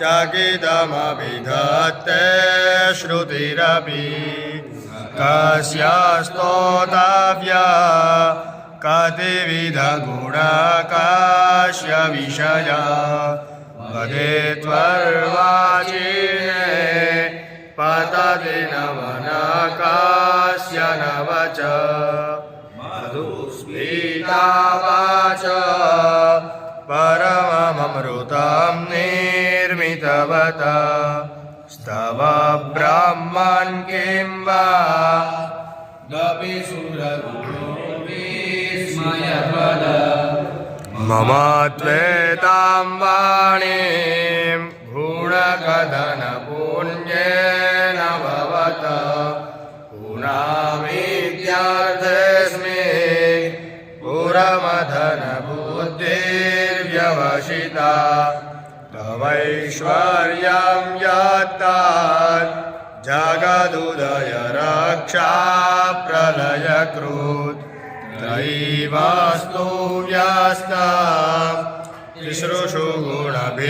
चकितमभिधत्ते श्रुतिरपि कस्य स्तोतव्या कतिविधगुणकस्य विषया वदे त्वर्वाचिने पतति नवनकस्य नवच मधुस्मितावाच परममृतं निर्मितवत स्तव ब्रह्मन् किं वा विस्मयपद मम त्वेतां वाणीं गुणकथनपुण्येन भवत पुनामीत्यार्थेऽस्मि पुरमथनबुद्धिर्व्यवसिता तवैश्वर्यं यत्तत् जगदुदय रक्षा प्रलयकृत् त्रयीवस्तु व्यस्ता तिसृषु गुणभिन्नासु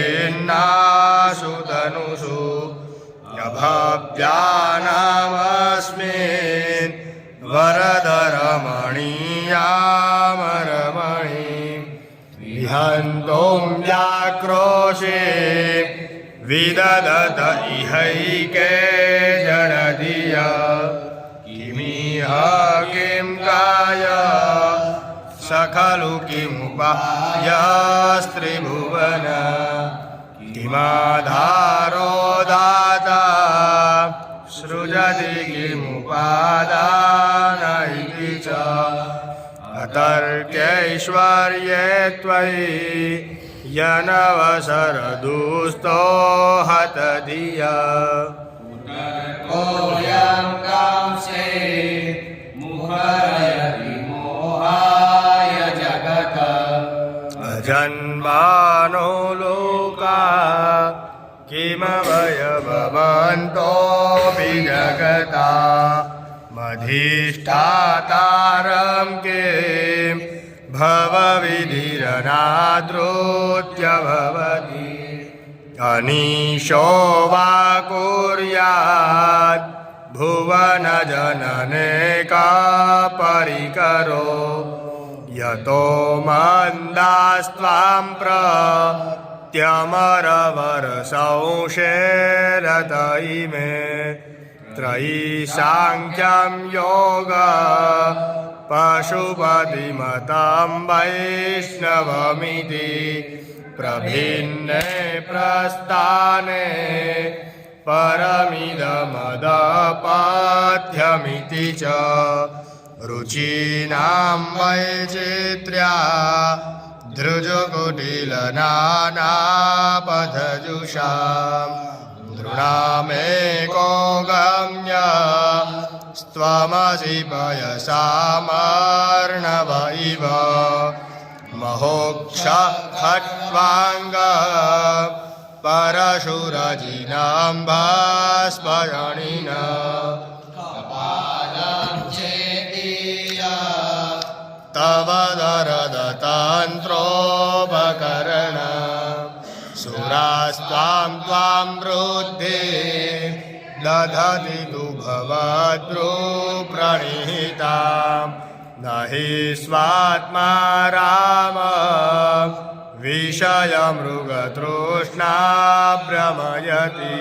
तनुषु यभव्यानामस्मिन् वरदरमणीयामरमणि विहन्तुं व्याक्रोशे विदधत इहैके जडधिया किमिह किं काय स खलु किमुपायस्त्रिभुवन किमाधारो दाता सृजति किमुपादान इति च अतर्क्यैश्वर्ये त्वयि यनवसरदुस्तो हतधिया कोऽयं कांसे मुहरयति मोहाय जगत अजन्मानो लोका किमवयभवन्तोऽपि जगता मधिष्ठातारं किं भवविधिरनादृत्य भवति अनीशो वा कुर्यात् भुवनजनने का परिकरो यतो मन्दास्त्वां प्रत्यमरवरसंशेरत इमे त्रयी साङ्ख्यं योग पशुपतिमतं वैष्णवमिति प्रभिन्ने प्रस्थाने परमिदमदपाथ्यमिति च रुचीनां वैचित्र्या धृजकुटिलनानापथजुषां नृणामेको गम्य स्त्वमसि पयसामर्णव इव महोक्ष खट्वाङ्ग परशुरजिनां भास्मरणिन तव दरदतन्त्रोपकरण सुरास्त्वां त्वां वृद्धे दधति तु भवद्भ्रूप्रणिहितां न हि स्वात्मा राम विषयमृगतृष्णा भ्रमयति